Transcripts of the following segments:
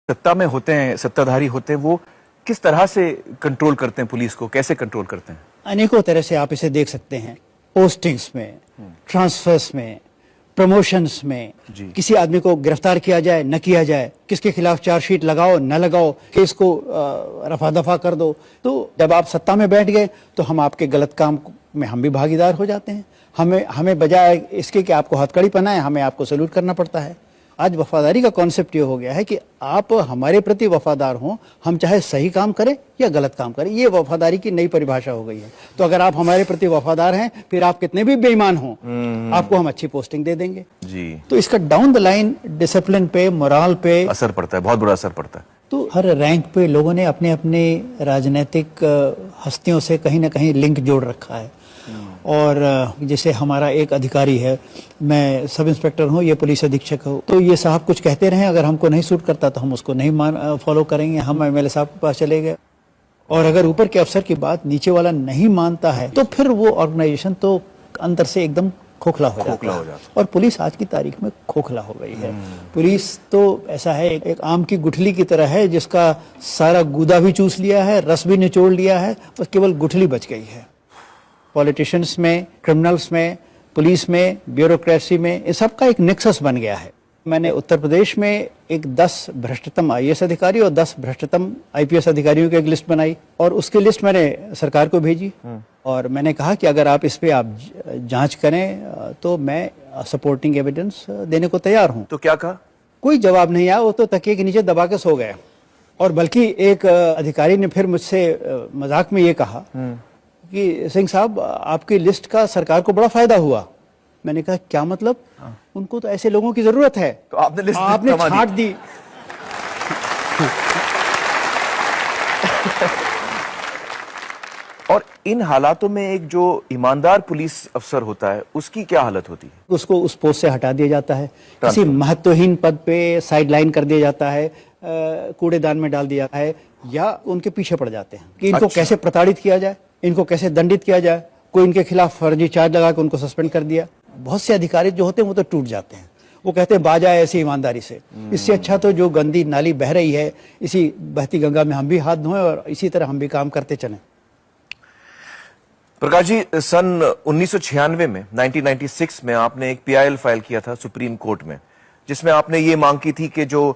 सत्ता में होते हैं, सत्ताधारी होते हैं, वो किस तरह से कंट्रोल करते हैं पुलिस को, कैसे कंट्रोल करते हैं? अनेकों तरह से आप इसे देख सकते हैं। पोस्टिंग्स में, ट्रांसफर्स में, प्रमोशंस में, किसी आदमी को गिरफ्तार किया जाए न किया जाए, किसके खिलाफ चार्जशीट लगाओ न लगाओ, केस को रफा दफा कर दो। तो जब आप सत्ता में बैठ गए तो हम आपके गलत काम में हम भी भागीदार हो जाते हैं। हमें बजाय इसके कि आपको हथकड़ी पहनाएं, हमें आपको सैल्यूट करना पड़ता है। आज वफादारी का कॉन्सेप्ट ये हो गया है कि आप हमारे प्रति वफादार हों, हम चाहे सही काम करें या गलत काम करें, ये वफादारी की नई परिभाषा हो गई है। तो अगर आप हमारे प्रति वफादार हैं, फिर आप कितने भी बेईमान हों, आपको हम अच्छी पोस्टिंग दे देंगे जी। तो इसका डाउन द लाइन डिसिप्लिन पे, मोरल पे असर पड़ता है, बहुत बुरा असर पड़ता है। तो हर रैंक पे लोगों ने अपने अपने राजनीतिक हस्तियों से कहीं ना कहीं लिंक जोड़ रखा है। और जैसे हमारा एक अधिकारी है, मैं सब इंस्पेक्टर हूँ, ये पुलिस अधीक्षक हो, तो ये साहब कुछ कहते रहे, अगर हमको नहीं सूट करता तो हम उसको नहीं फॉलो करेंगे, हम एमएलए साहब के पास चले गए। और अगर ऊपर के अफसर की बात नीचे वाला नहीं मानता है तो फिर वो ऑर्गेनाइजेशन तो अंदर से एकदम खोखला हो जाता है। और पुलिस आज की तारीख में खोखला हो गई है। पुलिस तो ऐसा है, एक आम की गुठली की तरह है, जिसका सारा गूदा भी चूस लिया है, रस भी निचोड़ लिया है, बस केवल गुठली बच गई है। पॉलिटिशियंस में, क्रिमिनल्स में, पुलिस में, ब्यूरोक्रेसी में, इस सब का एक नेक्सस बन गया है। मैंने उत्तर प्रदेश में एक 10 भ्रष्टतम आईएएस अधिकारी और 10 भ्रष्टतम आईपीएस अधिकारियों की एक लिस्ट बनाई और उसकी लिस्ट मैंने सरकार को भेजी। और मैंने कहा कि अगर आप इस पे आप जांच करें तो मैं सपोर्टिंग एविडेंस देने को तैयार हूं। तो क्या कहा? कोई जवाब नहीं आया, वो तो तकिए के नीचे दबा के सो गए। और बल्कि एक अधिकारी ने फिर मुझसे मजाक में ये कहा कि सिंह साहब, आपकी लिस्ट का सरकार को बड़ा फायदा हुआ। मैंने कहा क्या मतलब? उनको तो ऐसे लोगों की जरूरत है। तो आपने लिस्ट छांट दी। और इन हालातों में एक जो ईमानदार पुलिस अफसर होता है, उसकी क्या हालत होती है? उसको उस पोस्ट से हटा दिया जाता है, किसी महत्वहीन पद पे साइड लाइन कर दिया जाता है, कूड़ेदान में डाल दिया है, या उनके पीछे पड़ जाते हैं कि इनको कैसे प्रताड़ित किया जाए, इनको कैसे दंडित किया जाए। कोई इनके खिलाफ फर्जी चार्ज लगा के उनको सस्पेंड कर दिया। बहुत से अधिकारी जो होते हैं वो तो टूट जाते हैं, वो कहते हैं बाजा ऐसी ईमानदारी से। इससे अच्छा तो जो गंदी नाली बह रही है, इसी बहती गंगा में हम भी हाथ धोएं और इसी तरह हम भी काम करते चलें। प्रकाश जी, सन 1996 में 1996 में आपने एक पीआईएल फाइल किया था सुप्रीम कोर्ट में, जिसमें आपने ये मांग की थी कि जो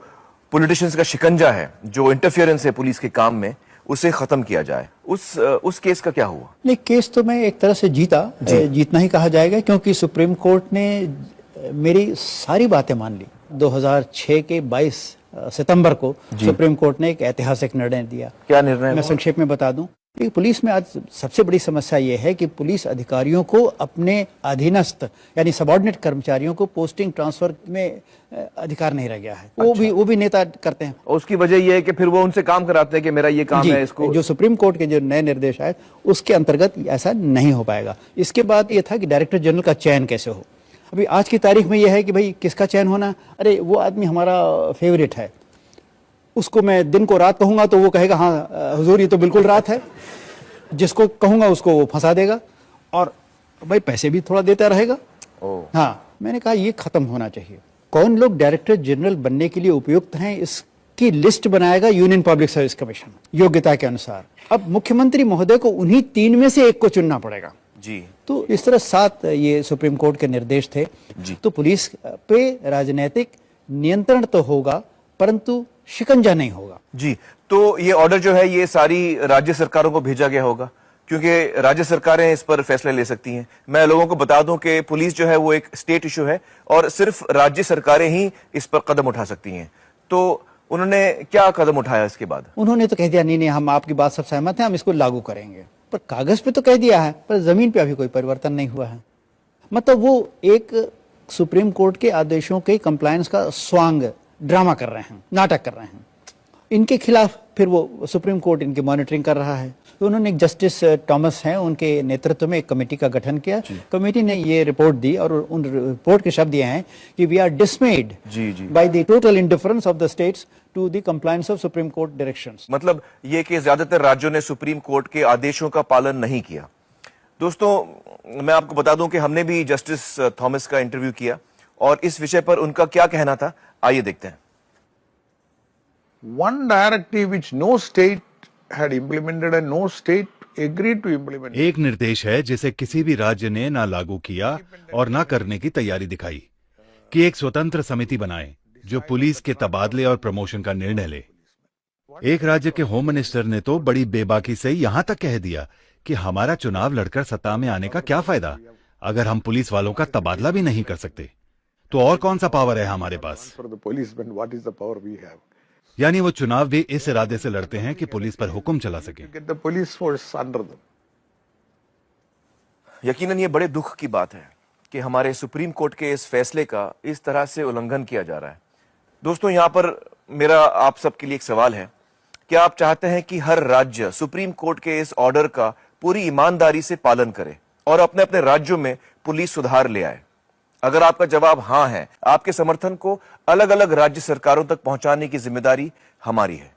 पॉलिटिशियंस का शिकंजा है, जो इंटरफियरेंस है पुलिस के काम में, उसे खत्म किया जाए। उस केस का क्या हुआ? नहीं, केस तो मैं एक तरह से जीतना ही कहा जाएगा, क्योंकि सुप्रीम कोर्ट ने मेरी सारी बातें मान ली। 2006 के 22 सितंबर को सुप्रीम कोर्ट ने एक ऐतिहासिक निर्णय दिया। क्या निर्णय? मैं संक्षेप में बता दूं। पुलिस में आज सबसे बड़ी समस्या यह है कि पुलिस अधिकारियों को अपने अधीनस्थ यानी सबऑर्डिनेट कर्मचारियों को पोस्टिंग ट्रांसफर में अधिकार नहीं रह गया है। वो भी नेता करते हैं। और उसकी वजह यह है कि फिर वो उनसे काम कराते हैं कि मेरा ये काम है। इसको जो सुप्रीम कोर्ट के जो नए निर्देश आए उसके अंतर्गत ऐसा नहीं हो पाएगा। इसके बाद ये था कि डायरेक्टर जनरल का चयन कैसे हो। अभी आज की तारीख में यह है कि भाई किसका चयन होना, अरे वो आदमी हमारा फेवरेट है, उसको मैं दिन को रात कहूंगा तो वो कहेगा हाँ हुजूर ये तो बिल्कुल रात है, जिसको कहूंगा उसको वो फंसा देगा और भाई पैसे भी थोड़ा देता रहेगा। हाँ, मैंने कहा ये खत्म होना चाहिए। कौन लोग डायरेक्टर जनरल बनने के लिए उपयुक्त हैं, इसकी लिस्ट बनाएगा यूनियन पब्लिक सर्विस कमीशन योग्यता के अनुसार। अब मुख्यमंत्री महोदय को उन्हीं 3 में से एक को चुनना पड़ेगा जी। तो इस तरह 7 ये सुप्रीम कोर्ट के निर्देश थे जी। तो पुलिस पे राजनीतिक नियंत्रण तो होगा परंतु शिकंजा नहीं होगा जी। तो ये ऑर्डर जो है ये सारी राज्य सरकारों को भेजा गया होगा, क्योंकि राज्य सरकारें इस पर फैसले ले सकती हैं। मैं लोगों को बता दूं कि पुलिस जो है वो एक स्टेट इशू है और सिर्फ राज्य सरकारें ही इस पर कदम उठा सकती हैं। तो उन्होंने क्या कदम उठाया इसके बाद? उन्होंने तो कह दिया नहीं, हम आपकी बात सब सहमत हैं, हम इसको लागू करेंगे। पर कागज पे तो कह दिया है, पर जमीन पे अभी कोई परिवर्तन नहीं हुआ है। मतलब वो एक सुप्रीम कोर्ट के आदेशों के कंप्लायंस का स्वांग ड्रामा कर रहे हैं, नाटक कर रहे हैं। इनके खिलाफ फिर वो सुप्रीम कोर्ट इनकी मॉनिटरिंग कर रहा है। तो उन्होंने एक जस्टिस थॉमस हैं, उनके नेतृत्व में एक कमेटी का गठन किया। कमेटी ने ये रिपोर्ट दी और उन रिपोर्ट के शब्द ये हैं कि we are dismayed by the total indifference of the states to the compliance of supreme court directions. मतलब ये कि ज्यादातर राज्यों ने सुप्रीम कोर्ट के आदेशों का पालन नहीं किया। दोस्तों, मैं आपको बता दूं कि हमने भी जस्टिस थॉमस का इंटरव्यू किया और इस विषय पर उनका क्या कहना था, आइए देखते हैं। one directive which no state had implemented and no state agreed to implement. एक निर्देश है जिसे किसी भी राज्य ने ना लागू किया और ना करने की तैयारी दिखाई कि एक स्वतंत्र समिति बनाए जो पुलिस के तबादले और प्रमोशन का निर्णय ले। एक राज्य के होम मिनिस्टर ने तो बड़ी बेबाकी से यहां तक कह दिया कि हमारा चुनाव लड़कर सत्ता में आने का क्या फायदा अगर हम पुलिस वालों का तबादला भी नहीं कर सकते, तो और कौन सा पावर है हमारे पास। For the policemen, what is the power we have? यानी वो चुनाव भी इस इरादे से लड़ते हैं कि पुलिस पर हुक्म चला सके। Get the police force under them. यकीनन ये बड़े दुख की बात है कि हमारे सुप्रीम कोर्ट के इस फैसले का इस तरह से उल्लंघन किया जा रहा है। दोस्तों, यहां पर मेरा आप सबके लिए एक सवाल है, क्या आप चाहते हैं कि हर राज्य सुप्रीम कोर्ट के इस ऑर्डर का पूरी ईमानदारी से पालन करे और अपने अपने राज्यों में पुलिस सुधार ले आए? अगर आपका जवाब हां है, आपके समर्थन को अलग अलग राज्य सरकारों तक पहुंचाने की जिम्मेदारी हमारी है।